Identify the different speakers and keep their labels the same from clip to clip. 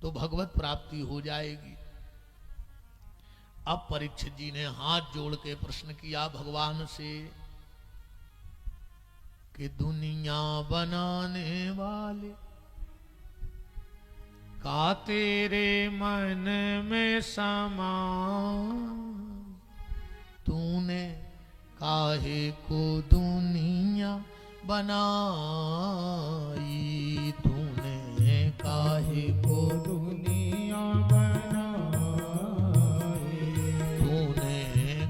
Speaker 1: तो भगवत प्राप्ति हो जाएगी। अब परीक्षित जी ने हाथ जोड़ के प्रश्न किया भगवान से कि दुनिया बनाने वाले का तेरे मन में समा, तूने काहे को दुनिया बनाई, तूने काहे को दुनिया बनाई, तूने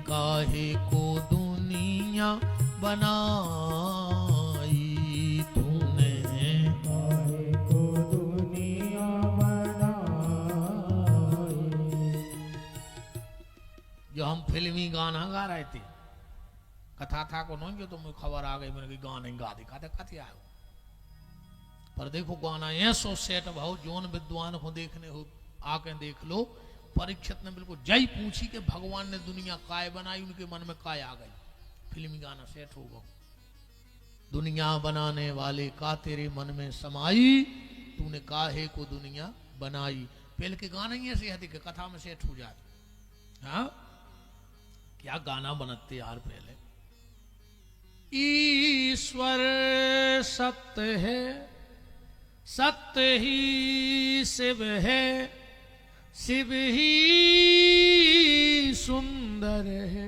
Speaker 1: काहे को दुनिया बनाई, तूने काहे को दुनिया बनाई। जो हम फिल्मी गाना गा रहे थे, कथा था को नहीं, जो तुम्हें खबर आ गई मैंने कि गाना ही गा दिखा दे कथे आयो, पर देखो गाना ऐसो सेट भाव जोन विद्वान को देखने हो आके देख लो। परीक्षित ने बिल्कुल जय पूछी कि भगवान ने दुनिया काय बनाई, उनके मन में काय आ गई, फिल्मी गाना सेट हो गया। दुनिया बनाने वाले का तेरे मन में समाई, तूने काहे को दुनिया बनाई। पहले के गाना ही ऐसे है कि कथा में सेट हो जाए। हाँ क्या गाना बनते यार पहले। ईश्वर सत्य है, सत्य ही शिव है, शिव ही सुंदर है,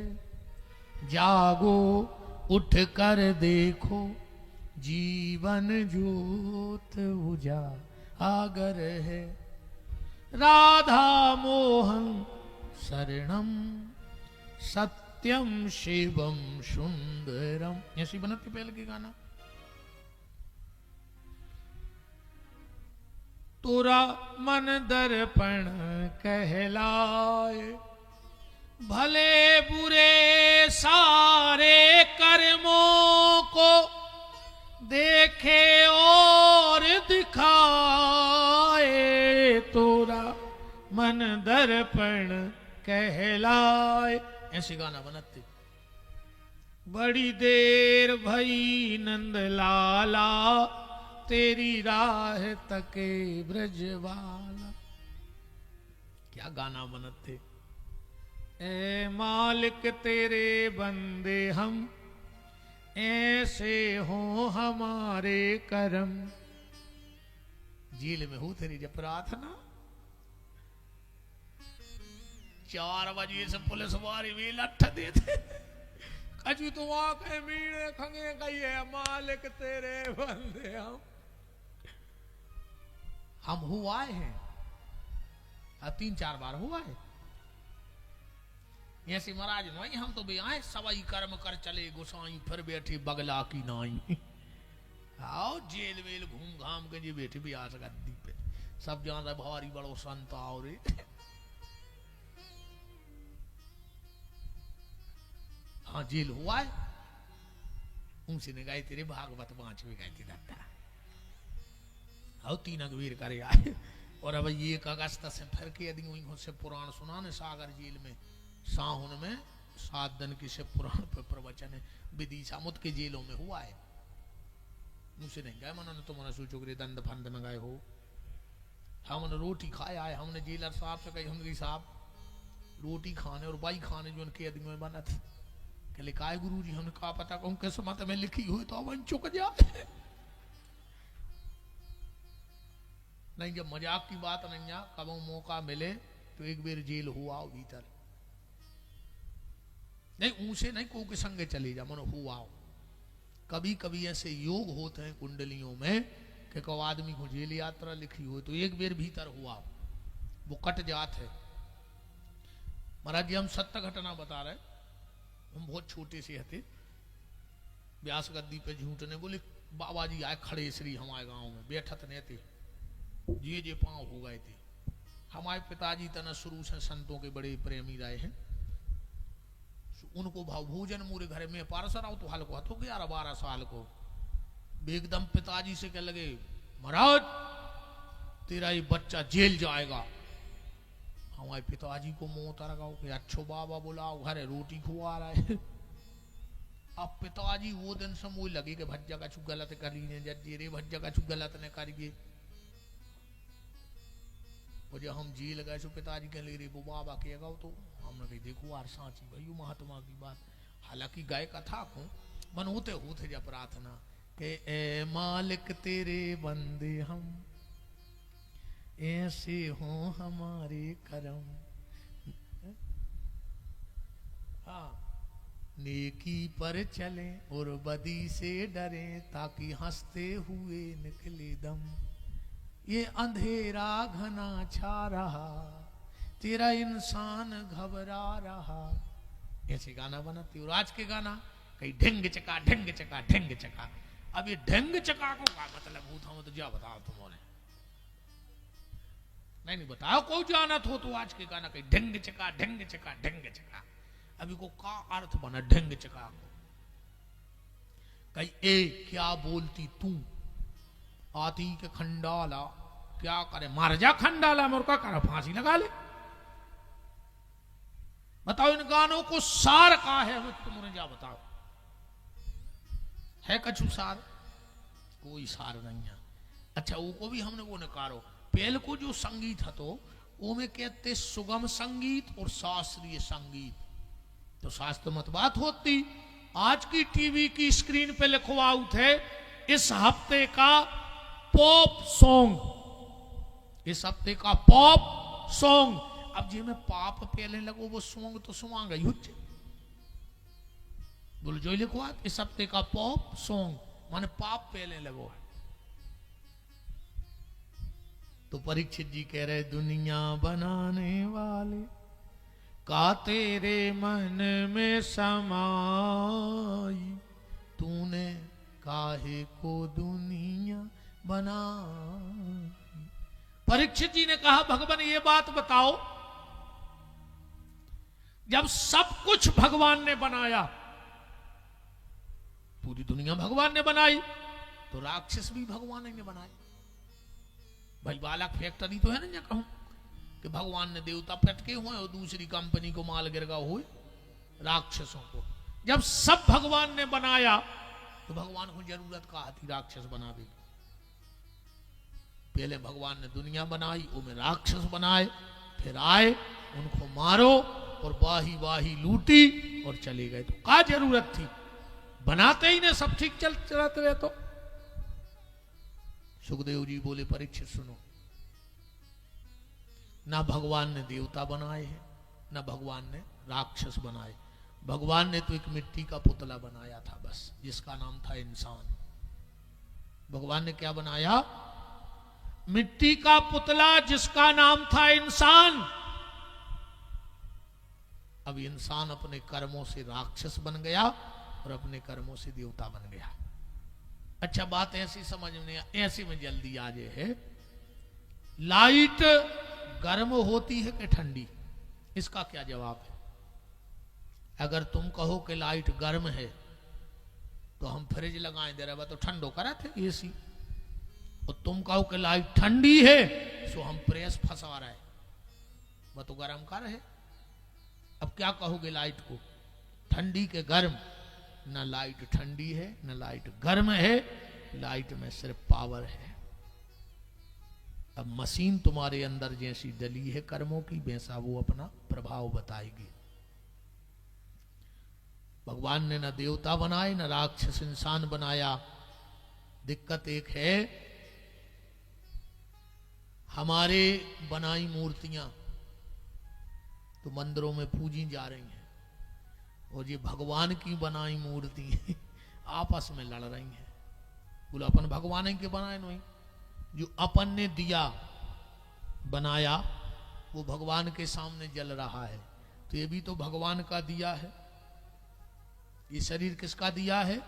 Speaker 1: जागो उठ कर देखो जीवन ज्योत उजागर है, राधा मोहन शरणम सत्यम शिवम सुंदरम। ऐसी बनती पहले की गाना। तोरा मन दर्पण कहलाए, भले बुरे सारे कर्मों को देखे और दिखाए, तोरा मन दर्पण कहलाए। ऐसे गाना बनते। बड़ी देर भई नंद लाला, तेरी राह तके ब्रजवाला। क्या गाना बनते। ए मालिक तेरे बंदे हम, ऐसे हो हमारे करम। जेल में हो तेरी जब प्रार्थना, 4 बजे से पुलिस वाले भी लठ देते, कछु तो आंखें मीड़े खंगे गई है, मालिक तेरे बंदे हम हुआ है। 3-4 बार हुआ है ऐसे महाराज नहीं। हम तो भी आए सवाई कर्म कर चले गोसाई, फिर बैठे बगला की नाई। आओ जेल वेल घूम घाम के जी बैठे भी आ गद्दी पे, सब जान भारी बड़ो संत आओ रे। हाँ जेल हुआ है। उनसे ने गाय तेरे भागवत 5वीं गाय थी दत्ता। आओ 3 अगवीर करे आए। और अब ये 1 अगस्त से फिर के यदि वहीं से पुराण सुनाने सागर जेल में साहुन में 7 दिन की से पुराण पर प्रवचन है। विदिशा मुत के जेलों में हुआ है। मुझसे नहीं गए मनो ने तो मैंने सोचो कि दंड फंद में गए हो। हमने रोटी खाया है। हमने जेलर साहब से कही हमने साहब रोटी खाने और बाई खाने जो उनके आदमी में बना थी। कहले काय गुरु जी, हमने कहा पता कहूँ किस्मत में लिखी हुई तो अपन चुक जाए। नहीं जब मजाक की बात नहीं है, कब मौका मिले तो एक बार जेल हुआ भीतर नहीं ऊंसे नहीं को के संगे चले जा मनो हुआ। कभी कभी ऐसे योग होते हैं कुंडलियों में कि को आदमी को जेल यात्रा लिखी हो तो एक बार भीतर हुआ वो कट जात है। महाराज जी हम सत्य घटना बता रहे। हम बहुत छोटे से थे, व्यास गद्दी पे झूठने बोले बाबा जी आए खड़े श्री हमारे गांव में बैठत नहीं थे, जे पांव हो गए थे। हमारे पिताजी तना शुरू से संतों के बड़े प्रेमी रहे हैं। उनको भाव भोजन मोरे घर में पारसर आओ तो हाल को हथो 11-12 साल को एकदम पिताजी से कह लगे महाराज तेरा ये बच्चा जेल जाएगा। हमारे पिताजी को मुंह तरगाओ कि अच्छो बाबा बुलाओ घरे रोटी खुआ रहा है। अब पिताजी वो दिन से मुझे लगे कि भज्जा का छू गलत करी ने जज्जी रे भज्जा का छू गलत ने करिए। और जब हम जी लगाए सो पिताजी कह ले रे वो बाबा के गाओ, तो हमने कही देखो यार सांची भाई महात्मा की बात। हालांकि गाय कथा को मन होते होते जब प्रार्थना के ए मालिक तेरे बंदे हम, ऐसे हो हमारे करम, हाँ नेकी पर चले और बदी से डरे, ताकि हंसते हुए निकले दम। ये अंधेरा घना छा रहा, तेरा इंसान घबरा रहा। ऐसे गाना बनाती। और आज के गाना कहीं ढंग चका ढंग चका ढंग चका। अब ये ढंग चका को क्या मतलब होता, मैं तो जा बताओ तुम्हारे। नहीं बताओ को जानत हो तो आज के गाना कहीं ढंग चका ढंग चका ढंग चका। अभी को का अर्थ बना ढंग चका को? कहीं ए क्या बोलती तू, आती के खंडाला, क्या करे मार जा खंडाला, मोर का करे फांसी लगा ले। बताओ इन गानों को सार का है, तुमने जा बताओ है कछु सार? कोई सार नहीं है। अच्छा वो को भी हमने वो नकारो। पहले को जो संगीत है तो वो में कहते सुगम संगीत और शास्त्रीय संगीत। तो शास्त्र मत बात होती। आज की टीवी की स्क्रीन पे लिखवाउट है इस हफ्ते का पॉप सॉन्ग, इस हफ्ते का पॉप सॉन्ग। अब जी में पाप पहले लगो वो सॉन्ग तो सुनांगा ही बोलो जो लिखवा इस हफ्ते का पॉप सॉन्ग माने पाप पहले लगो। तो परीक्षित जी कह रहे दुनिया बनाने वाले का तेरे मन में समाई, तूने काहे को दुनिया बनाई। परीक्षित जी ने कहा भगवान ये बात बताओ, जब सब कुछ भगवान ने बनाया, पूरी दुनिया भगवान ने बनाई, तो राक्षस भी भगवान ने बनाए। भाई बालक फैक्ट्री तो है ना, कहूं कि भगवान ने देवता पटके हुए और दूसरी कंपनी को माल गिरगा हुए राक्षसों को। जब सब भगवान ने बनाया तो भगवान को जरूरत कहा थी राक्षस बनावे। पहले भगवान ने दुनिया बनाई, वो में राक्षस बनाए, फिर आए उनको मारो और वाही वाही लूटी और चले गए। तो क्या जरूरत थी? बनाते ही ने सब ठीक चलते रहे। तो सुखदेव जी बोले परीक्षित सुनो, ना भगवान ने देवता बनाए हैं, ना भगवान ने राक्षस बनाए। भगवान ने तो एक मिट्टी का पुतला बनाया था बस, जिसका नाम था इंसान। भगवान ने क्या बनाया? मिट्टी का पुतला जिसका नाम था इंसान। अब इंसान अपने कर्मों से राक्षस बन गया और अपने कर्मों से देवता बन गया। अच्छा बात ऐसी समझ में, ऐसे में जल्दी आ जाए है, लाइट गर्म होती है कि ठंडी? इसका क्या जवाब है? अगर तुम कहो कि लाइट गर्म है तो हम फ्रिज लगाएं दे रहे तो ठंडो करा थे एसी। और तुम कहो कि लाइट ठंडी है तो हम प्रेस फंसा रहे, वह तो गर्म कर है। अब क्या कहोगे लाइट को? ठंडी के गर्म? ना लाइट ठंडी है ना लाइट गर्म है, लाइट में सिर्फ पावर है। अब मशीन तुम्हारे अंदर जैसी डली है कर्मों की, वैसा वो अपना प्रभाव बताएगी। भगवान ने ना देवता बनाए ना राक्षस इंसान बनाया। दिक्कत एक है, हमारे बनाई मूर्तियां तो मंदिरों में पूजी जा रही हैं, और ये भगवान की बनाई मूर्ति आपस में लड़ रही हैं। बोला अपन भगवान के बनाए नहीं, जो अपन ने दिया बनाया वो भगवान के सामने जल रहा है, तो ये भी तो भगवान का दिया है। ये शरीर किसका दिया है?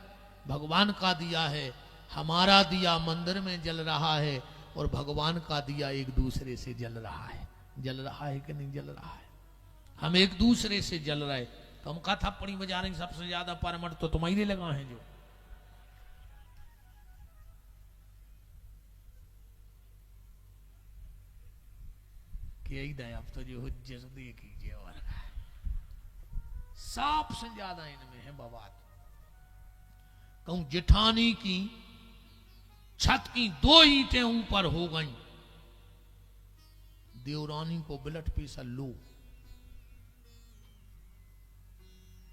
Speaker 1: भगवान का दिया है। हमारा दिया मंदिर में जल रहा है और भगवान का दिया एक दूसरे से जल रहा है। जल रहा है कि नहीं जल रहा है? हम एक दूसरे से जल रहे। तो हम कहा थप्पड़ी बजा रहे, सबसे ज्यादा परमट तो तुम्हारे लगा है जो। यही दे अब तो जो हुज्जत देखिए और साफ से ज्यादा इनमें है बवाद। कहूं जेठानी की छत की 2 ईंटें ऊपर हो गई, देवरानी को ब्लड प्रेशर लो,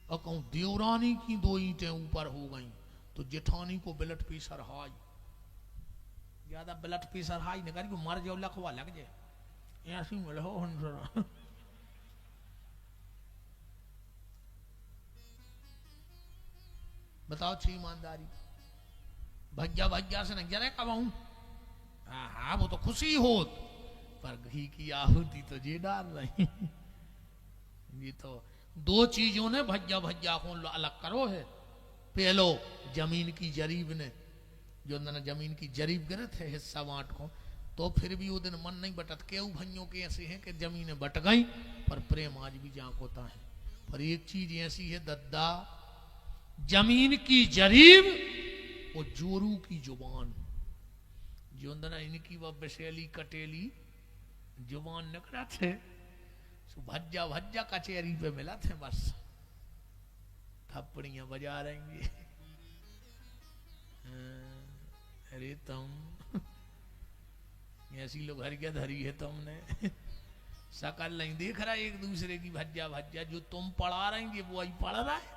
Speaker 1: और कहूं देवरानी की 2 ईंटें ऊपर हो गई तो जेठानी को ब्लड प्रेशर हाई। ज्यादा ब्लड प्रेशर हाई न करी मर जाओ, लखवा लग जाए, ऐसी मिल हो हंसरा। बताओ छी ईमानदारी, भज्जा भज्जा से नहीं जरा कब आऊं। हाँ वो तो खुशी होत, पर घी की आहुति तो जे डाल रही। ये तो 2 चीजों ने भज्जा भज्जा को अलग करो है। पहलो जमीन की जरीब ने, जो ना जमीन की जरीब गिरे थे हिस्सा बांट को, तो फिर भी वो दिन मन नहीं बटत। केऊ भइयों के ऐसे हैं कि जमीनें बट गई पर प्रेम आज भी जांक होता है। पर एक चीज ऐसी है दद्दा, जमीन की जरीब और जोरू की जुबान, जो ना इनकी वह बसेली कटेली जुबान निकला थे, भज्जा भज्जा कचेरी पे मिला थे, बस थप्पड़ियां बजा रहेंगे। अरे तुम ऐसी लोग हर क्या धरी है तुमने, शकल नहीं देख रहा एक दूसरे की भज्जा भज्जा। जो तुम पढ़ा रहेंगे वो वही पढ़ रहा है।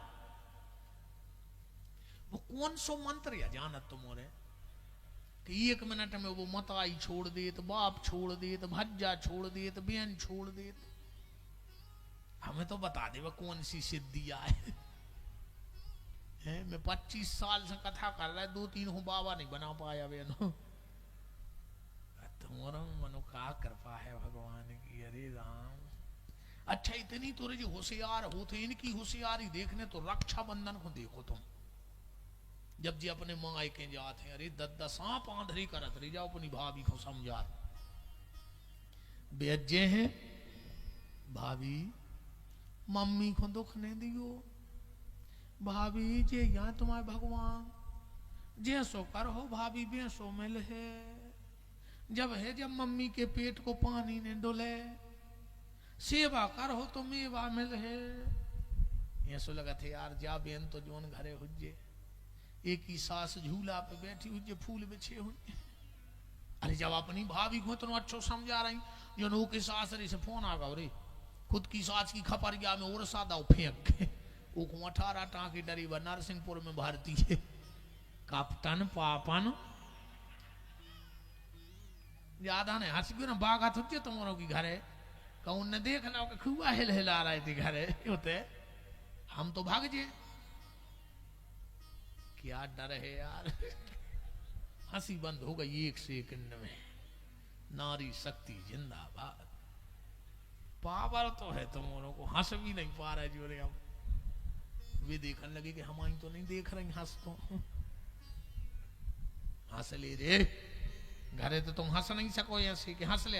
Speaker 1: वो कौन सो मंत्र या जानत तुम्हारे कि 1 मिनट में वो मताई छोड़ दे, तो बाप छोड़ दे, तो भज्जा छोड़ दे, तो बहन छोड़ दे। हमें तो बता दे वो कौन सी सिद्धि आए। मैं 25 साल से कथा कर रहा है, 2-3 हूँ बाबा नहीं बना पाया बहनों। तुम्हारा मनो का कृपा है भगवान की। अरे राम, अच्छा इतनी तो जो होशियार होते, इनकी होशियारी देखने तो रक्षाबंधन को देखो तुम, जब जी अपने माए के जाते हैं, अरे दद्दा सांप आंधरी करत रही जाओ अपनी भाभी को समझा। बेज्जे हैं भाभी, मम्मी को दुख नहीं दियो, भाभी जे यहाँ तुम्हारे भगवान जैसो कर हो भाभी बेसो मिल है। जब है जब मम्मी के पेट को पानी ने डोले, सेवा कर हो तो मेवा मिल है। ऐसो लगा थे यार जा बेन तो जोन घरे हुजे, एक ही सास झूला पे बैठी हुई, फूल बिछे हुए। अरे जब अपनी भाभी को तो अच्छो समझा रही, जो नो के सास रे से फोन आ गया, रे खुद की सास की खपरिया में और सादा फेंक के वो 18 टाँके डरी व नरसिंहपुर में भर्ती है। कप्तान पापन ज्यादा ने हंस क्यों ना बागा तुझे तुम्हारों की घरे कहूं ने देख लो कि खुआ हिल हिला रहे थे घरे होते, हम तो भाग जे। क्या डर है यार। हंसी बंद हो गई 1 सेकंड में। नारी शक्ति जिंदाबाद। पावर तो है तुम्हारों को, हंस भी नहीं पा रहे जो रे। अब वे देखने लगे कि हमारी तो नहीं देख रही, हंस तो हंस ले रे। घरे तो तुम हंस नहीं सको ऐसे कि हंस ले,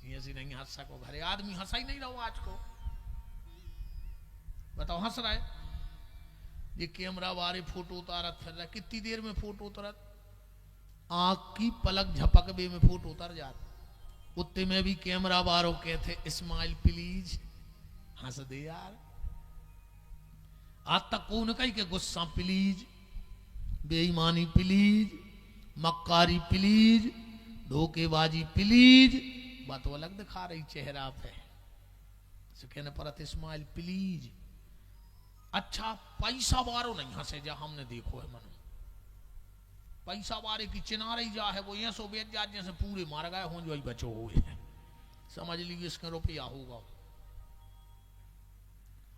Speaker 1: ऐसे नहीं हंस सको। घरे आदमी हंसा ही नहीं रहो आज को। बताओ हंस रहा है, ये कैमरा वाले फोटो उतारत फिर रहा, कितनी देर में फोटो उतरत, आंख की पलक झपक बे में फोटो उतर जाता। उत्ते में भी कैमरा वालों कहते स्माइल प्लीज, हंस दे यार। आज तक कौन कही के गुस्सा प्लीज, बेईमानी प्लीज, मक्कारी प्लीज, धोखेबाजी प्लीज, बात वो अलग दिखा रही चेहरा पे, कहने पर स्माइल प्लीज। अच्छा पैसा वारो नहीं हंसे जा, हमने देखो है मनो पैसा वारे की चिनारी जा है वो ये सो बेच जा जैसे पूरे मार गए हों, जो ही बचो हुए हैं, समझ लीजिए इसका रुपया होगा।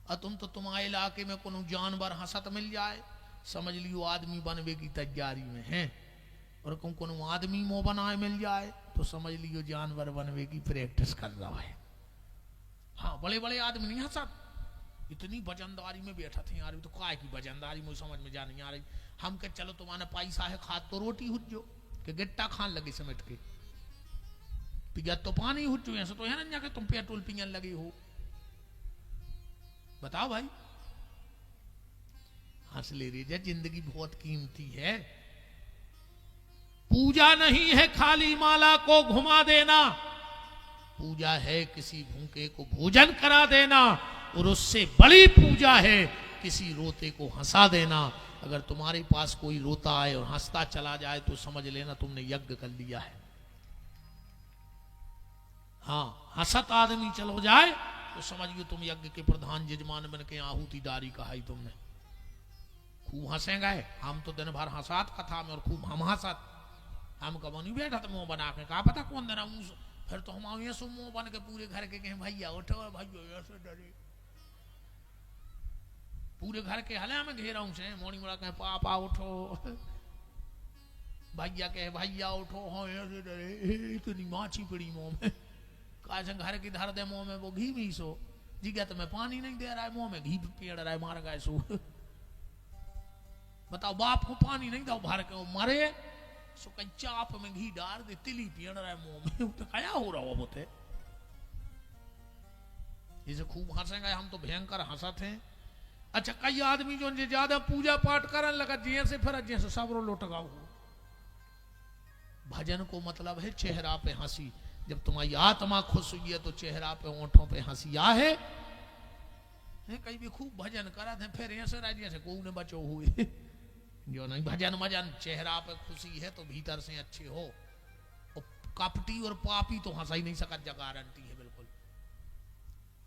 Speaker 1: और तुम तो तुम्हारे इलाके में कोनो जानवर हंसत मिल जाए, समझ लियो आदमी बनवे की तैयारी में है। और कोनो आदमी मुंह बनाए मिल जाए तो समझ लियो जानवर बनवे की प्रैक्टिस कर रहा है। हाँ बड़े बड़े आदमी नहीं हंसत, इतनी वजनदारी में बैठा थे यार, तो काय की वजनदारी मुझे समझ में जा नहीं आ रही। हम कह चलो तुम्हारा पैसा है, खाद तो रोटी हुज्जो कि गिट्टा खान लगे समेट के, पिया तो पानी हुज्जो, ऐसा तो है ना जाके तुम पेट्रोल पियन लगे हो। बताओ भाई, हंस ले रही है, जिंदगी बहुत कीमती है। पूजा नहीं है खाली माला को घुमा देना, पूजा है किसी भूखे को भोजन करा देना, और उससे बड़ी पूजा है किसी रोते को हंसा देना। अगर तुम्हारे पास कोई रोता है और हंसता चला जाए तो समझ लेना तुमने यज्ञ कर लिया है। हाँ, हंसत आदमी चलो जाए तो समझिए तुम यज्ञ के प्रधान यजमान बन के आहुति डारी कहा ही तुमने। खूब हंसेंगे हम तो दिन भर हंसात कथा में, और खूब हम हंसत, हम कब नहीं बैठा तो मुंह बना के, कहा पता कौन देना मुंह, फिर तो हम ये सुन मुंह बन के पूरे घर के कहें भैया उठो भैया ऐसे डरे, पूरे घर के हले में घेरा से मोनी मोड़ा कहे पापा उठो, भैया कहे भैया उठो, हाँ ऐसे डरे, इतनी माछी पड़ी मुंह में, कहा घर की धर दे मुंह में वो घी भी सो, जी क्या तुम्हें पानी नहीं दे रहा है मुंह में घी पेड़ रहा है, मार गए सो। बताओ बाप को पानी नहीं दो भर के वो मरे, सो कहीं चाप में घी डाल दे, तिली पियड़ रहा है मुंह में, तो क्या हो रहा हो बोते। इसे खूब हंसेंगे हम तो भयंकर हंसत हैं। अच्छा कई आदमी जो ज्यादा पूजा पाठ करने लगा जैसे फिर जैसे सब रो लुटगाओ। भजन को मतलब है चेहरा पे हंसी, जब तुम्हारी आत्मा खुश हुई है तो चेहरा पे ओंठों पे हंसी है। कई भी खूब भजन करा थे फिर ऐसे रह जैसे को ने बचो हुए जो नहीं भजन मजन, चेहरा पे खुशी है तो भीतर से अच्छे हो। और कपटी और पापी तो हंसा ही नहीं सका, गारंटी है बिल्कुल।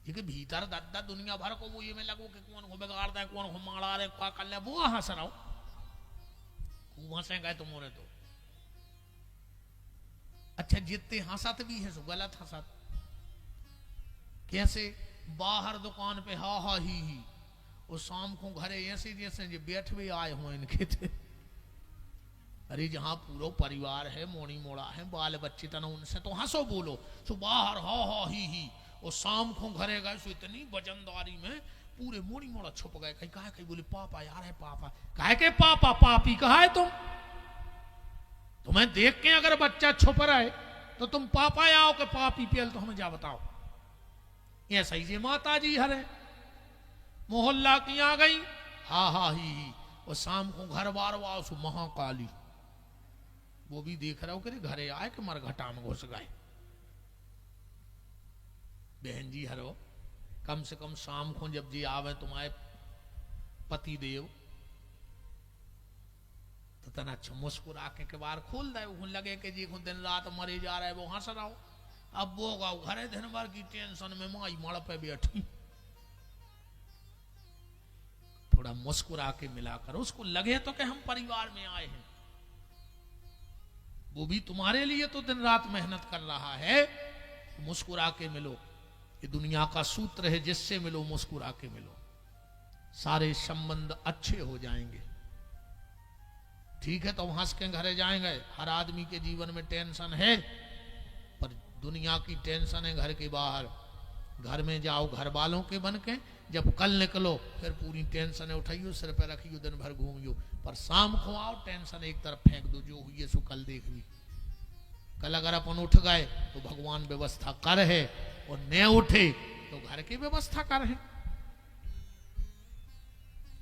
Speaker 1: ये भीतर दादा दुनिया भर को वो ये में लगो कि कौन को बिगाड़ता है, कौन को मारा रहे, क्या कर ले, वो हंस रहा हो, खूब हंसेंगे तुम मोरे तो। अच्छा जितने हंसत भी है सो गलत हंसत, कैसे बाहर दुकान पे हा हा ही, और शाम को घरे ऐसे जैसे जो बैठ भी आए हो इनके थे। अरे जहां पूरा परिवार है, मोनी मोड़ा है, बाल बच्चे तना, उनसे तो हंसो बोलो, सो बाहर हा हा ही, और शाम को घरे गए सो इतनी वजनदारी में पूरे मोनी मोड़ा छुप गए। कहीं कहा कहीं बोले पापा यार है पापा, कहे के पापा पापी कहा है तुम, तुम्हें देख के अगर बच्चा छुप रहा है तो तुम पापा आओ के पापी पेल, तो हमें जा बताओ। ये सही से माता जी हरे मोहल्ला की आ गई हा हा ही, और शाम को घर बार वाओ सो महाकाली, वो भी देख रहा हो कि घरे आए कि मरघटा में घुस गए। बहन जी हरो कम से कम शाम को जब जी आवे तुम्हारे पति देव तो तना अच्छा मुस्कुरा के बार खोल दे, लगे कि जी दिन रात मरे जा रहा है वो हंस रहा हो। अब वो गाओ घरे दिन भर की टेंशन में माई मड़ पे बैठी, थोड़ा मुस्कुरा के मिला करो, उसको लगे तो कि हम परिवार में आए हैं। वो भी तुम्हारे लिए तो दिन रात मेहनत कर रहा है, मुस्कुरा के मिलो। ये दुनिया का सूत्र है, जिससे मिलो मुस्कुरा के मिलो, सारे संबंध अच्छे हो जाएंगे। ठीक है तो हंस के घरे जाएंगे। हर आदमी के जीवन में टेंशन है, पर दुनिया की टेंशन है घर के बाहर। घर में जाओ घर वालों के बन के, जब कल निकलो फिर पूरी टेंशन उठाइयो, सिर पे रखियो, दिन भर घूमियो, पर शाम को आओ टेंशन एक तरफ फेंक दो, जो हुई सो कल देख ली। कल अगर अपन उठ गए तो भगवान व्यवस्था कर है, और न उठे तो घर की व्यवस्था कर है।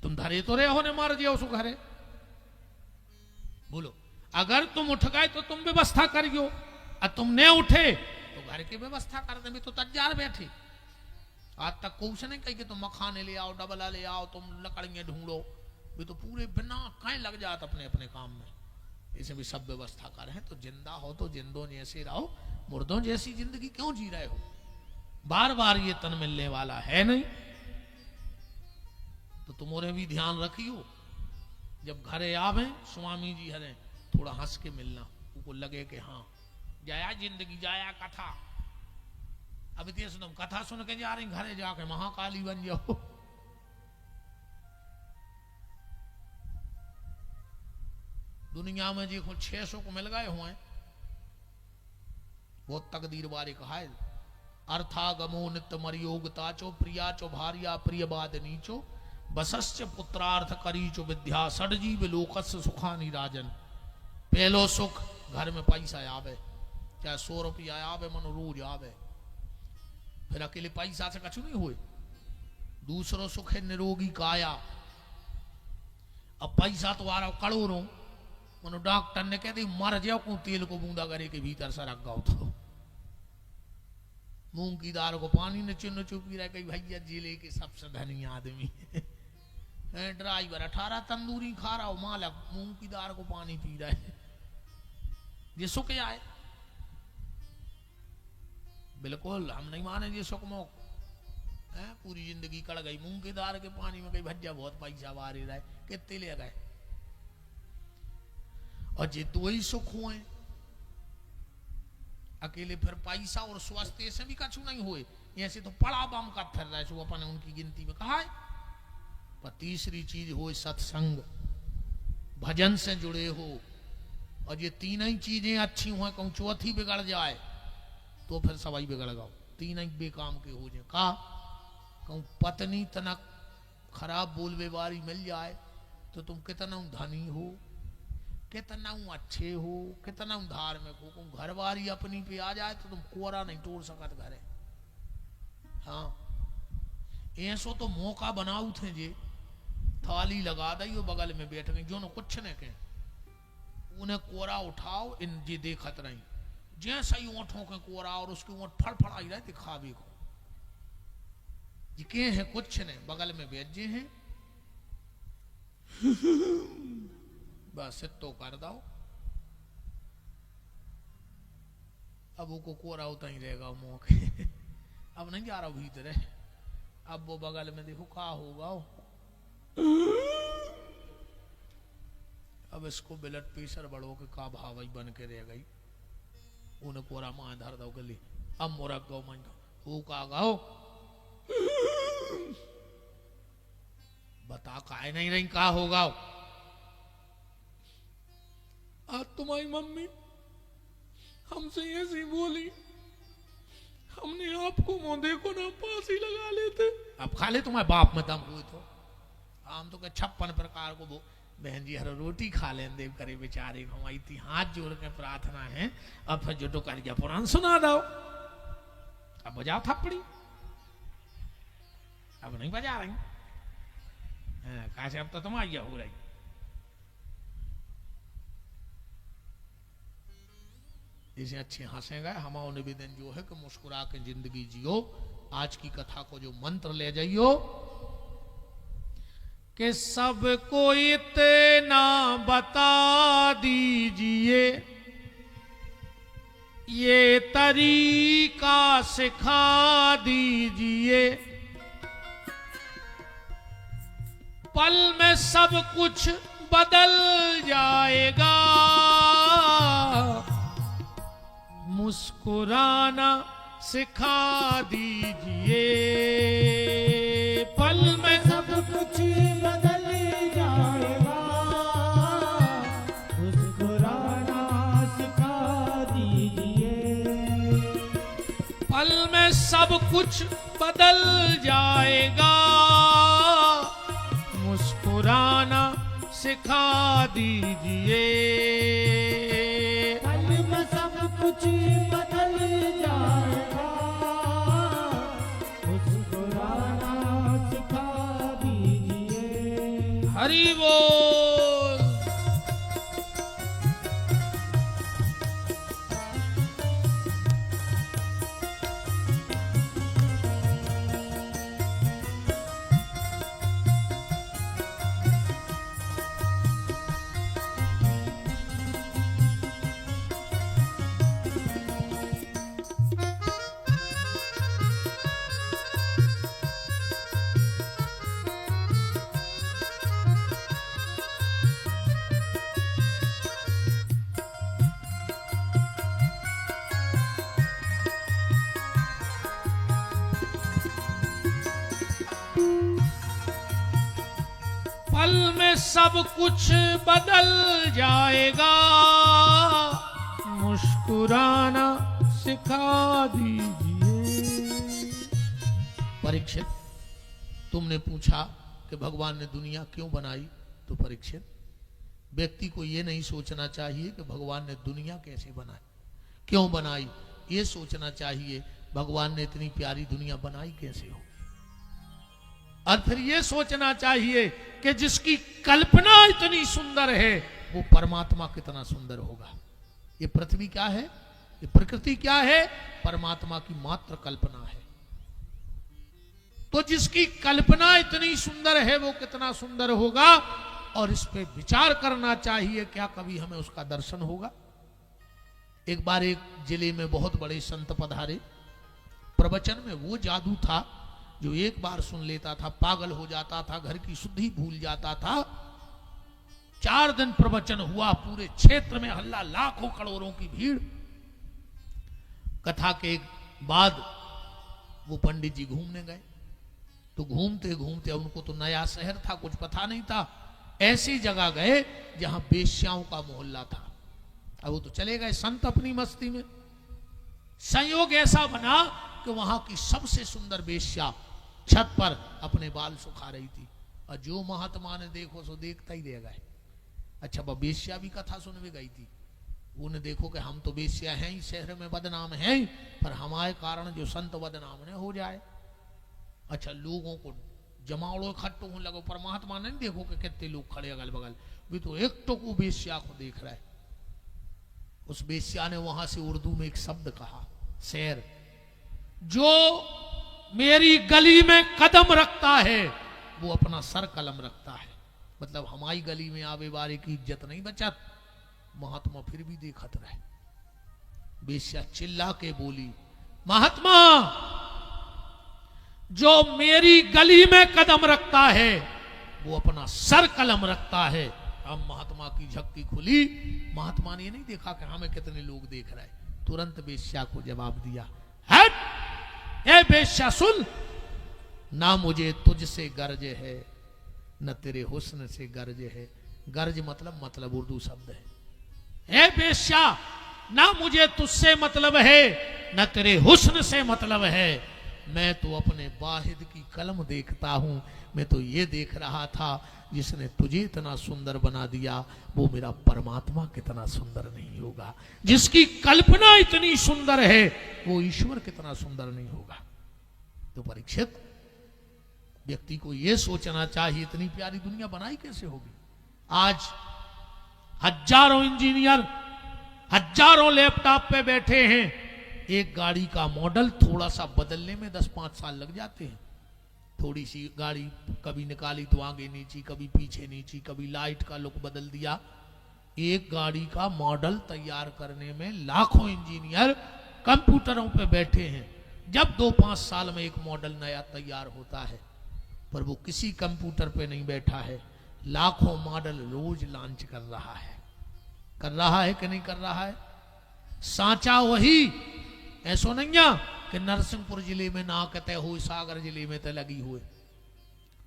Speaker 1: तुम धरे तो रहे हो ने मार दिया उस घरे, बोलो अगर तुम उठ गए तो तुम व्यवस्था करियो, और तुम न उठे तो घर की व्यवस्था करने में तो तैयार बैठे। आज तक कुछ नहीं कही कि तुम मखाने ले आओ, डबला ले आओ, तुम लकड़ियां ढूंढो, वे तो पूरे बिना कहीं लग जात अपने अपने काम में। इसे भी सब व्यवस्था कर है, तो जिंदा हो तो जिंदों जैसे रहो, मुर्दों जैसी जिंदगी क्यों जी रहे हो। बार बार ये तन मिलने वाला है नहीं, तो तुम्हारे भी ध्यान रखियो। जब घरे आवे स्वामी जी हरे थोड़ा हंस के मिलना, उनको लगे कि हाँ जाया जिंदगी जाया कथा। अब इतने सुनो कथा सुन के जा रही, घरे जाके महाकाली बन जाओ। दुनिया में देखो 600 को मिल गए हुए, बहुत तकदीर बारे कहा है। अर्थागमो नित्य मरियोगता चो प्रिया चो भारिया प्रिय बाद नीचो बसस्य पुत्रार्थ करी चो विद्या सड़जीव लोकस सुखानी राजन। पहलो सुख घर में पैसा आवे, चाहे 100 रुपया आवे मनो रोज आवे, फिर अकेले पैसा से कछु नहीं हुए। दूसरो सुख है निरोगी काया। अब पैसा तो आ रहा करोड़ों, मनो डॉक्टर ने कह दी मर जाओ को तेल को बूंदा करे के भीतर सरक गाओ, तो मूंग की दाल को पानी ने चुन चुपी रह गई। भैया जिले के सबसे धनी आदमी ड्राइवर 18 तंदूरी खा रहा हो, मालक मूंग की दाल को पानी पी रहा है। ये सुख आए बिल्कुल हम नहीं माने ये सुखमोक है। पूरी जिंदगी कड़ गई मूंग की दाल के पानी में गई भज्जा, बहुत पैसा बारी रहे, कितने ले गए। और ये दो ही सुख हुए अकेले, फिर पैसा और स्वास्थ्य से भी कछु नहीं हुए। ऐसे तो पड़ा बम का फिर रहे सो अपन उनकी गिनती में कहा है। पर तीसरी चीज हो सत्संग, भजन से जुड़े हो, और ये तीन ही चीजें अच्छी हुए, कहूं चौथी बिगड़ जाए तो फिर सवाई बिगड़ गओ। तीन ही बेकाम के हो जाए। कहा कहूं पत्नी तनक खराब बोल व्यवहारी मिल जाए तो तुम कितना धनी हो, कितना अच्छे हो, कितना धार्मिक हो, कहूं घरवारी अपनी पे आ जाए तो तुम कोरा नहीं तोड़ सकत घरे। हाँ ऐसो तो मौका बनाऊ थे जे थाली लगा दई और बगल में बैठ गई, जो न कुछ न कहे उन्हें कोरा उठाओ, इन जी देखत रही जैसा ही ओंठों के कोरा और उसकी ओंठ फड़फड़ाई रहे दिखावे को जी के है कुछ ने बगल में बैठ जे हैं बस तो कर दो। अब वो कोरा होता ही रहेगा मौके अब नहीं जा रहा भीतर है। अब वो बगल में देखो क्या होगा। अब इसको ब्लड प्रेशर बढ़ो के का भावई बन के रह गई। उन्हें कोरा मां धर दो गली, अब मोरा गौ मन वो का गाओ बता काहे नहीं रही का होगा। आज तुम्हारी मम्मी हमसे ऐसी बोली, हमने आपको मुंह देखो ना फांसी लगा लेते। अब खा ले तुम्हारे बाप में दम हुए तो हम तो 56 प्रकार को बहन जी हर रोटी खा लें देव करे बेचारे हमारी थी हाथ जोड़ के प्रार्थना है। अब फिर जो टोकरिया पुराण सुना दो। अब बजाओ थप्पड़ी, अब नहीं बजा रही कैसे, अब तो तुम्हारी हो रही। इसे अच्छे हंसे गए। हमारा निवेदन जो है कि मुस्कुरा के जिंदगी जियो। आज की कथा को जो मंत्र ले जाइयो कि सबको इतना बता दीजिए, ये तरीका सिखा दीजिए, पल में सब कुछ बदल जाएगा, मुस्कुराना सिखा दीजिए, पल में सब कुछ
Speaker 2: बदल जाएगा, मुस्कुराना सिखा दीजिए,
Speaker 1: पल में सब कुछ बदल जाएगा, मुस्कुराना सिखा दीजिए,
Speaker 2: पल में सब कुछ बदल जाएगा, मुस्कुराना सिखा दीजिए।
Speaker 1: हरि बोल। पल में सब कुछ बदल जाएगा, मुस्कुराना सिखा दीजिए। परीक्षित, तुमने पूछा कि भगवान ने दुनिया क्यों बनाई, तो परीक्षित व्यक्ति को यह नहीं सोचना चाहिए कि भगवान ने दुनिया कैसे बनाई, क्यों बनाई। ये सोचना चाहिए भगवान ने इतनी प्यारी दुनिया बनाई कैसे हो। और फिर ये सोचना चाहिए कि जिसकी कल्पना इतनी सुंदर है वो परमात्मा कितना सुंदर होगा। ये पृथ्वी क्या है, ये प्रकृति क्या है, परमात्मा की मात्र कल्पना है। तो जिसकी कल्पना इतनी सुंदर है वो कितना सुंदर होगा, और इस पे विचार करना चाहिए क्या कभी हमें उसका दर्शन होगा। एक बार एक जिले में बहुत बड़े संत पधारे, प्रवचन में वो जादू था जो एक बार सुन लेता था पागल हो जाता था, घर की शुद्धि भूल जाता था। 4 दिन प्रवचन हुआ, पूरे क्षेत्र में हल्ला, लाखों करोड़ों की भीड़। कथा के बाद वो पंडित जी घूमने गए, तो घूमते घूमते, उनको तो नया शहर था, कुछ पता नहीं था, ऐसी जगह गए जहां बेश्याओं का मोहल्ला था। अब वो तो चले गए संत अपनी मस्ती में। संयोग ऐसा बना कि वहां की सबसे सुंदर बेश्या छत पर अपने बाल सुखा रही थी, और जो महात्मा ने देखो सो देखता ही रह गए। अच्छा, वह बेश्या भी कथा सुनने गई थी। उन्हें देखो कि हम तो बेश्या हैं ही, शहर में बदनाम हैं ही, पर हमारे कारण जो संत बदनाम न हो जाए। अच्छा, लोगों को जमावड़ो इकट्ठो होने लगे, पर महात्मा ने देखो कि कितने लोग खड़े अगल बगल, भी तो एक तो को बेश्या को देख रहा है। उस बेश्या ने वहां से उर्दू में एक शब्द कहा, शेर, जो मेरी गली में कदम रखता है वो अपना सर कलम रखता है। मतलब हमारी गली में आवे वाले की इज्जत नहीं बचत। महात्मा फिर भी देखत रहे। बेश्या चिल्ला के बोली, महात्मा, जो मेरी गली में कदम रखता है वो अपना सर कलम रखता है। अब महात्मा की झक्की खुली। महात्मा ने ये नहीं देखा कि हमें कितने लोग देख रहे हैं, तुरंत बेश्या को जवाब दिया, हट, ए बेश्या सुन, ना मुझे तुझसे गर्ज है न तेरे हुस्न से गर्ज है। गर्ज मतलब उर्दू शब्द है। ए बेश्या, ना मुझे तुझसे मतलब है न तेरे हुस्न से मतलब है। मैं तो अपने वाहिद की कलम देखता हूं। मैं तो ये देख रहा था, जिसने तुझे इतना सुंदर बना दिया वो मेरा परमात्मा कितना सुंदर नहीं होगा। जिसकी कल्पना इतनी सुंदर है वो ईश्वर कितना सुंदर नहीं होगा। तो परीक्षित, व्यक्ति को यह सोचना चाहिए, इतनी प्यारी दुनिया बनाई कैसे होगी। आज हजारों इंजीनियर हजारों लैपटॉप पे बैठे हैं, एक गाड़ी का मॉडल थोड़ा सा बदलने में 10-5 साल लग जाते हैं। थोड़ी सी गाड़ी कभी निकाली तो आगे नीची, कभी पीछे नीची, कभी लाइट का लुक बदल दिया। एक गाड़ी का मॉडल तैयार करने में लाखों इंजीनियर कंप्यूटरों पे बैठे हैं। जब 2-5 साल में एक मॉडल नया तैयार होता है, पर वो किसी कंप्यूटर पे नहीं बैठा है, लाखों मॉडल रोज लॉन्च कर रहा है। कर रहा है कि नहीं कर रहा है? सांचा वही, ऐसो नहीं है कि नरसिंहपुर जिले में ना कहते हो, सागर जिले में तो लगी हुए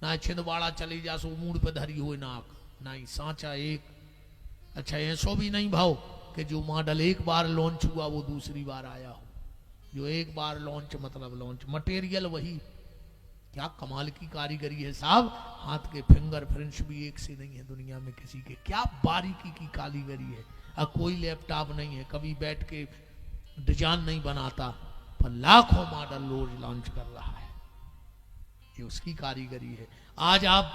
Speaker 1: ना, छिंदवाड़ा चली जा सो मूड पे धरी हुए नाक, नहीं, सांचा एक। अच्छा, ऐसो भी नहीं भाव कि जो मॉडल एक बार लॉन्च हुआ वो दूसरी बार आया हो। जो एक बार लॉन्च मतलब लॉन्च, मटेरियल वही। क्या कमाल की कारीगरी है साहब। हाथ के फिंगरप्रिंट्स भी एक से नहीं है दुनिया में किसी के। क्या बारीकी की कारीगरी है। अब कोई लैपटॉप नहीं है कभी बैठ के डिजाइन नहीं बनाता, पर लाखों मॉडल रोज लॉन्च कर रहा है। ये उसकी कारीगरी है। आज आप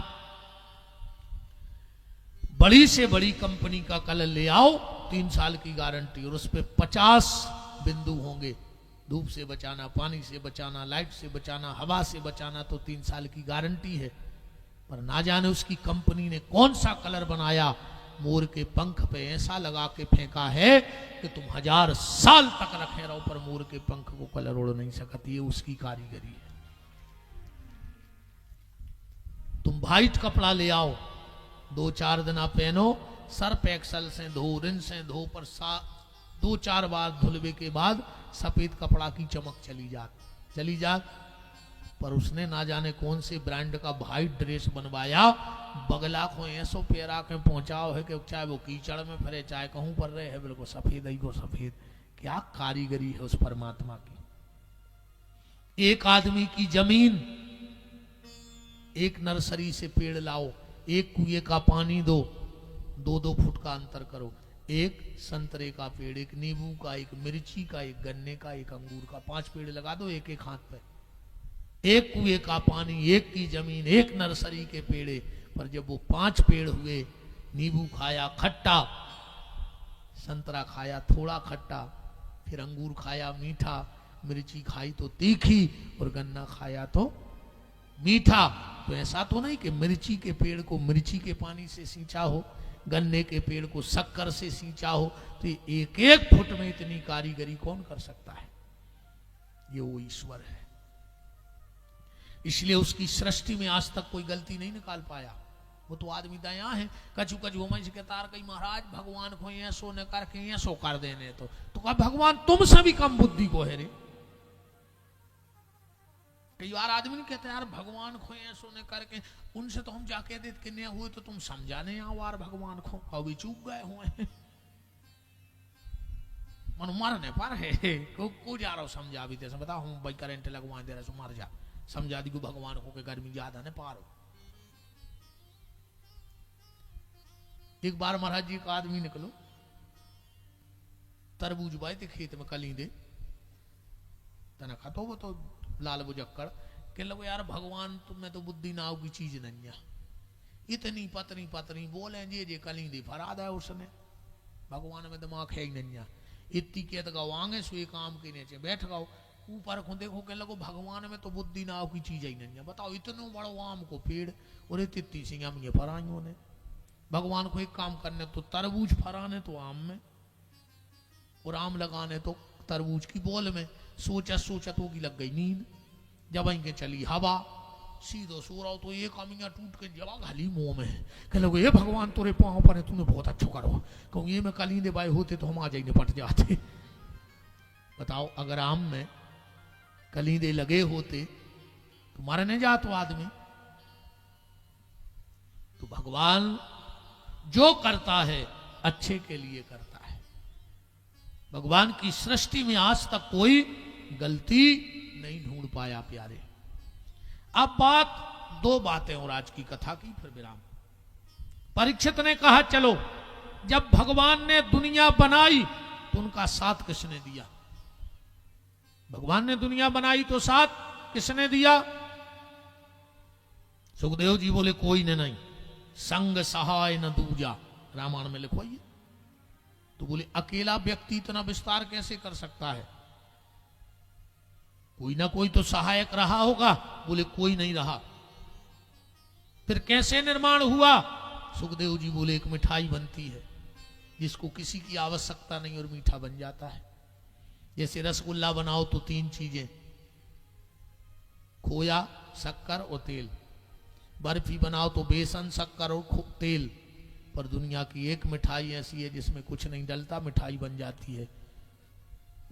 Speaker 1: बड़ी से बड़ी कंपनी का कलर ले आओ, 3 साल की गारंटी, और उस पर 50 बिंदु होंगे। धूप से बचाना, पानी से बचाना, लाइट से बचाना, हवा से बचाना, तो 3 साल की गारंटी है। पर ना जाने उसकी कंपनी ने कौन सा कलर बनाया, मोर के पंख पे ऐसा लगा के फेंका है कि तुम 1000 साल तक रखे रहो, पर मोर के पंख को कलर उड़ नहीं सकती। ये उसकी कारीगरी है। तुम व्हाइट कपड़ा ले आओ, 2-4 दिन आप पहनो, सर्फ एक्सल से धो, रिन से धो, पर 2-4 बार धुलवे के बाद सफेद कपड़ा की चमक चली जात। पर उसने ना जाने कौन से ब्रांड का व्हाइट ड्रेस बनवाया, बगला को ऐसो पेरा के पहुंचाओ है कि चाहे वो कीचड़ में फिरे, चाहे कहूं पर रहे, है बिल्कुल सफेद ही को सफेद। क्या कारीगरी है उस परमात्मा की। एक आदमी की जमीन, एक नर्सरी से पेड़ लाओ, एक कुएं का पानी दो, 2-2 फुट का अंतर करो, एक संतरे का पेड़, एक नींबू का, एक मिर्ची का, एक गन्ने का, एक अंगूर का, 5 पेड़ लगा दो एक एक हाथ पे। एक कुएं का पानी, एक की जमीन, एक नर्सरी के पेड़े, पर जब वो 5 पेड़ हुए, नींबू खाया खट्टा, संतरा खाया थोड़ा खट्टा, फिर अंगूर खाया मीठा, मिर्ची खाई तो तीखी, और गन्ना खाया तो मीठा। तो ऐसा तो नहीं कि मिर्ची के पेड़ को मिर्ची के पानी से सींचा हो, गन्ने के पेड़ को शक्कर से सींचा हो। तो एक एक फुट में इतनी कारीगरी कौन कर सकता है। ये वो ईश्वर है। इसलिए उसकी सृष्टि में आज तक कोई गलती नहीं निकाल पाया। वो तो आदमी दया है, कछु कछु मैं के तार कही महाराज भगवान को ऐसो न करके ऐसो कर देने तो कहा भगवान तुमसे भी कम बुद्धि को है रे। कई बार आदमी नहीं कहते यार भगवान को ऐसो न करके, उनसे तो हम जाके देते कि नहीं हुए तो तुम समझाने आओ यार भगवान को, अभी चूक गए हुए मन मरने पर है को जा रहा हो समझा भी थे बताओ हम भाई करंट लगवा दे रहे सो मर जा, समझा दी को भगवान को के गर्मी ज्यादा न पारो। एक बार महाराज जी का आदमी निकलो तरबूज बाई थे खेत में कली दे तना खातो वो तो लाल बुजक्कड़ के लगो यार भगवान तुम्हें तो बुद्धि नाव की चीज नहीं है, इतनी पतनी पतनी बोले जे कली दे फराद है उसने, भगवान में दिमाग है ही नहीं है, इतनी के तो गवांगे सो काम के नीचे बैठ गओ ऊपर को देखो के लगो भगवान में तो बुद्धि नाव की चीज ही नहीं है। बताओ इतनो बड़ो आम को पेड़ और तित्ती सिंह हम ये फराइयों ने, भगवान को एक काम करने तो तरबूज फराने तो आम में और आम लगाने तो तरबूज की बोल में। सोचा सोचा तो की लग गई नींद, जब इनके चली हवा सीधो सो रहा हो तो एक अमिया टूट के जवा घाली मुंह में कह लोग ये भगवान तोरे पाँव पर है तूने बहुत अच्छा करो, कहूँ ये में कलींदे बाई होते तो हम आ जाए निपट जाते। बताओ अगर आम में कलींदे लगे होते तो मरने जातो आदमी। तो भगवान जो करता है अच्छे के लिए करता है। भगवान की सृष्टि में आज तक कोई गलती नहीं ढूंढ पाया प्यारे। अब बात दो बातें और आज की कथा की फिर विराम। परीक्षित ने कहा चलो जब भगवान ने दुनिया बनाई तो उनका साथ किसने दिया? भगवान ने दुनिया बनाई तो साथ किसने दिया? सुखदेव जी बोले कोई ने नहीं, संग सहाय न दूजा, रामायण में लिखवाइए। तो बोले अकेला व्यक्ति इतना विस्तार कैसे कर सकता है? कोई ना कोई तो सहायक रहा होगा। बोले कोई नहीं रहा। फिर कैसे निर्माण हुआ? सुखदेव जी बोले एक मिठाई बनती है जिसको किसी की आवश्यकता नहीं और मीठा बन जाता है। जैसे रसगुल्ला बनाओ तो तीन चीजें, खोया, शक्कर और तेल। बर्फी बनाओ तो बेसन, शक्कर और तेल। पर दुनिया की एक मिठाई ऐसी है जिसमें कुछ नहीं डलता, मिठाई बन जाती है।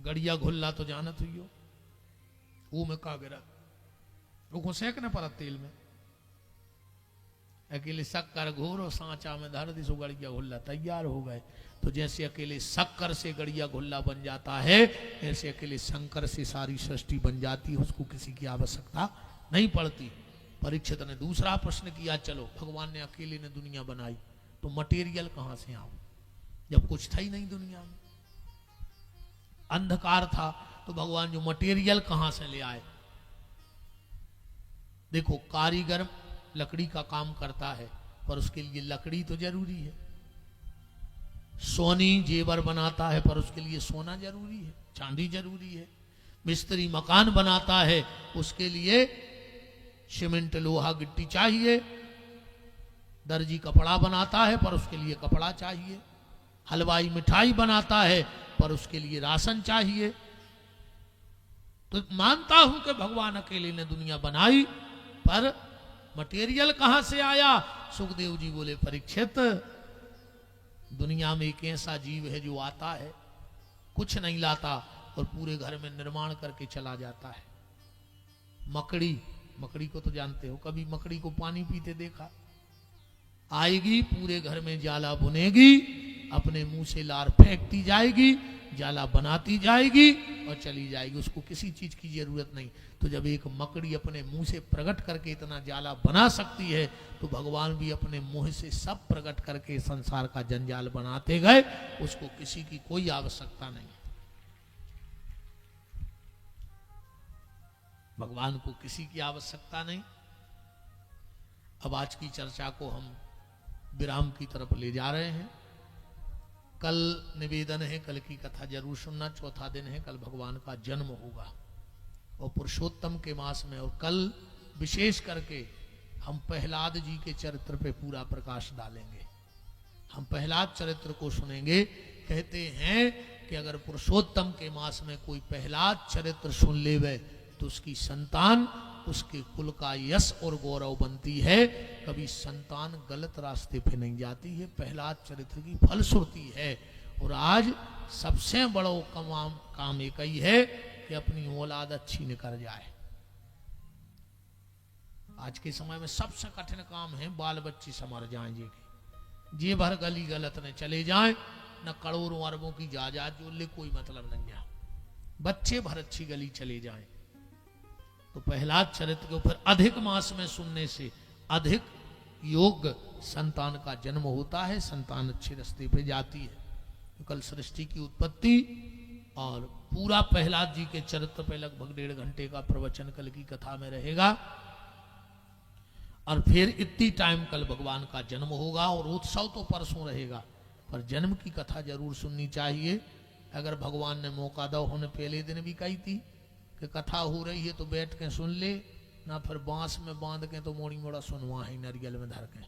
Speaker 1: गड़िया घुल्ला तो जानत हुई हो, वो में का गिरा वो सेकने पर तेल में अकेले शक्कर घोरो सांचा में धर दी सो गड़िया घुल्ला तैयार हो गए। तो जैसे अकेले शक्कर से गड़िया घुल्ला बन जाता है, ऐसे अकेले शंकर से सारी सृष्टि बन जाती है, उसको किसी की आवश्यकता नहीं पड़ती। परीक्षित ने दूसरा प्रश्न किया, चलो भगवान ने अकेले ने दुनिया बनाई तो मटेरियल कहां से आओ? जब कुछ था ही नहीं दुनिया में, अंधकार था, तो भगवान जो मटेरियल कहां से ले आए? देखो कारीगर लकड़ी का काम करता है पर उसके लिए लकड़ी तो जरूरी है। सोनी जेवर बनाता है पर उसके लिए सोना जरूरी है, चांदी जरूरी है। मिस्त्री मकान बनाता है उसके लिए सीमेंट, लोहा, गिट्टी चाहिए। दर्जी कपड़ा बनाता है पर उसके लिए कपड़ा चाहिए। हलवाई मिठाई बनाता है पर उसके लिए राशन चाहिए। तो मानता हूं कि भगवान अकेले ने दुनिया बनाई, पर मटेरियल कहां से आया? सुखदेव जी बोले परीक्षित, दुनिया में एक ऐसा जीव है जो आता है, कुछ नहीं लाता और पूरे घर में निर्माण करके चला जाता है। मकड़ी, मकड़ी को तो जानते हो, कभी मकड़ी को पानी पीते देखा? आएगी, पूरे घर में जाला बुनेगी, अपने मुंह से लार फेंकती जाएगी, जाला बनाती जाएगी और चली जाएगी, उसको किसी चीज की जरूरत नहीं। तो जब एक मकड़ी अपने मुंह से प्रकट करके इतना जाला बना सकती है, तो भगवान भी अपने मुंह से सब प्रकट करके संसार का जंजाल बनाते गए, उसको किसी की कोई आवश्यकता नहीं। भगवान को किसी की आवश्यकता नहीं। अब आज की चर्चा को हम विराम की तरफ ले जा रहे हैं। कल निवेदन है, कल की कथा जरूर सुनना। चौथा दिन है, कल भगवान का जन्म होगा और पुरुषोत्तम के मास में। और कल विशेष करके हम प्रहलाद जी के चरित्र पे पूरा प्रकाश डालेंगे। हम प्रहलाद चरित्र को सुनेंगे। कहते हैं कि अगर पुरुषोत्तम के मास में कोई प्रहलाद चरित्र सुन लेवे तो उसकी संतान उसके कुल का यश और गौरव बनती है, कभी संतान गलत रास्ते पे नहीं जाती है। प्रहलाद चरित्र की फलश्रुति है। और आज सबसे बड़ा काम एक ही है कि अपनी औलाद अच्छी निकल जाए। आज के समय में सबसे कठिन काम है बाल बच्चे समर जाएं जे भर गली गलत न चले जाएं, न करोड़ों अरबों की जायदाद जो ले कोई मतलब नहीं है, बच्चे भर अच्छी गली चले जाएं। तो प्रहलाद चरित्र के ऊपर अधिक मास में सुनने से अधिक योग्य संतान का जन्म होता है, संतान अच्छे रास्ते पे जाती है। तो कल सृष्टि की उत्पत्ति और पूरा प्रहलाद जी के चरित्र पे लगभग 1.5 घंटे का प्रवचन कल की कथा में रहेगा। और फिर इतनी टाइम कल भगवान का जन्म होगा और उत्सव तो परसों रहेगा, पर जन्म की कथा जरूर सुननी चाहिए। अगर भगवान ने मौका दो, होने पहले दिन भी कही थी कि कथा हो रही है तो बैठ के सुन ले, ना फिर बांस में बांध के तो मोड़ी मोड़ा सुनवा है नारियल में धर के।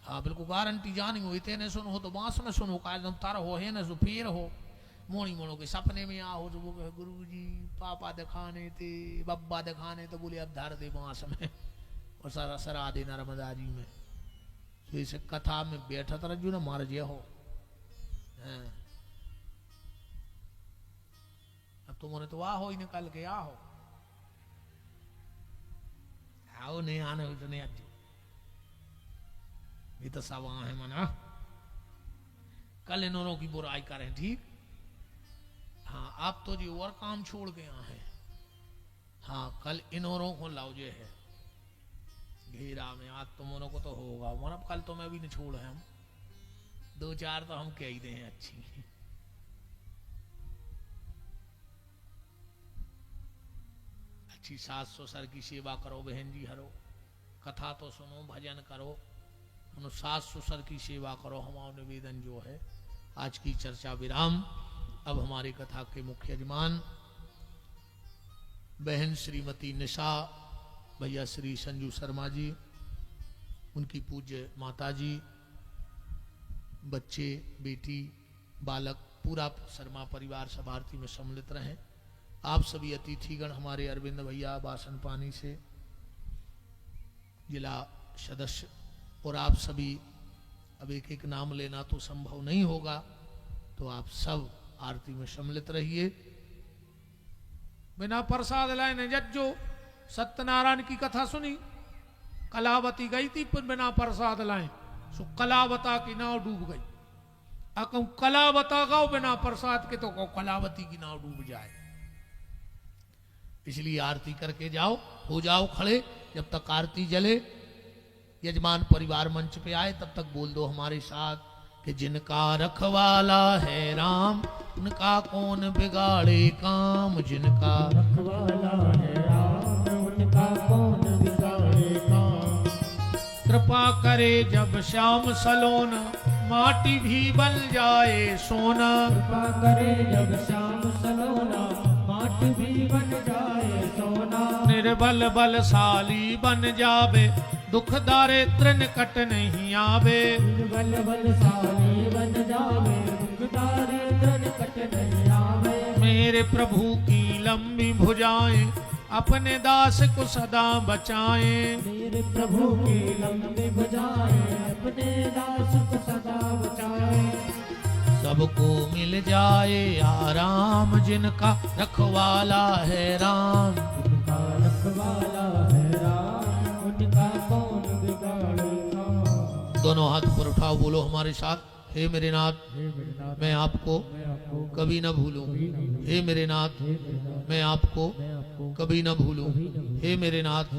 Speaker 1: हाँ बिल्कुल गारंटी जानी हो, इतने सुनो हो तो बांस में सुनो, का एकदम तार हो है ना जो फिर हो मोड़ी मोड़ो के सपने में आओ जो गुरु जी पापा दिखाने थे बब्बा दिखाने, तो बोले अब धर दे बांस में और सारा सरा दे नर्मदा जी में। तो इसे कथा में बैठा तरह जो ना मार जे हो। अब तुमने तो वाह हो ही निकल के आओ आओ, नहीं आने हो तो नहीं आज ये तो सब है मना। कल इन्होंने की बुराई करें, ठीक। हाँ आप तो जी और काम छोड़ के आए। हाँ कल इन्होंने को लाउजे है घेरा में, आज तुम को तो होगा मन, कल तो मैं भी नहीं छोड़ है, हम 2-4 तो हम कह ही दे हैं अच्छी। अच्छी सास ससुर की सेवा करो बहन जी, हरो कथा तो सुनो, भजन करो, सास ससुर की सेवा करो, हमारा निवेदन जो है। आज की चर्चा विराम। अब हमारी कथा के मुख्य यजमान बहन श्रीमती निशा, भैया श्री संजू शर्मा जी, उनकी पूज्य माता जी, बच्चे बेटी बालक पूरा शर्मा परिवार सब आरती में सम्मिलित रहे। आप सभी अतिथिगण हमारे अरविंद भैया बासन पानी से जिला सदस्य और आप सभी, अब एक एक नाम लेना तो संभव नहीं होगा, तो आप सब आरती में सम्मिलित रहिए। बिना प्रसाद लाए ने जज्जो सत्यनारायण की कथा सुनी, कलावती गई थी पर बिना प्रसाद लाए, सो कलावता की नाव डूब गई। कहूं कलावता गाओ बिना प्रसाद के, तो कहो कलावती की नाव डूब जाए। इसलिए आरती करके जाओ, हो जाओ खड़े, जब तक आरती जले यजमान परिवार मंच पे आए तब तक बोल दो हमारे साथ कि जिनका रखवाला है राम, उनका कौन बिगाड़े काम। जिनका
Speaker 2: रखवाला है राम, उनका कौन बिगाड़े काम।
Speaker 1: कृपा करे जब श्याम सलोना, माटी भी बन जाए सोना।
Speaker 2: कृपा करे जब श्याम सलोना, माटी भी बन जाए सोना।
Speaker 1: निर्बल बलशाली बन जावे, दुख दारिद्र निकट नहीं आवे।
Speaker 2: बल बलशाली बन जावे, दुख दारिद्र निकट नहीं आवे।
Speaker 1: मेरे प्रभु की लंबी भुजाएं, अपने दास को सदा बचाएं।
Speaker 2: मेरे प्रभु की लंबी भुजाएं, अपने दास को सदा बचाएं।
Speaker 1: सबको मिल जाए आराम, जिनका रखवाला है राम।
Speaker 2: जिनका रखवाला है राम, उनका कौन बिगाड़े काम।
Speaker 1: दोनों हाथ पर उठाओ, बोलो हमारे साथ, हे मेरे नाथ
Speaker 2: हे मेरे नाथ,
Speaker 1: मैं आपको
Speaker 2: मैं आपको
Speaker 1: कभी न भूलूं। हे मेरे नाथ
Speaker 2: हे मेरे नाथ,
Speaker 1: मैं आपको
Speaker 2: मैं आपको
Speaker 1: कभी न भूलूं। हे मेरे नाथ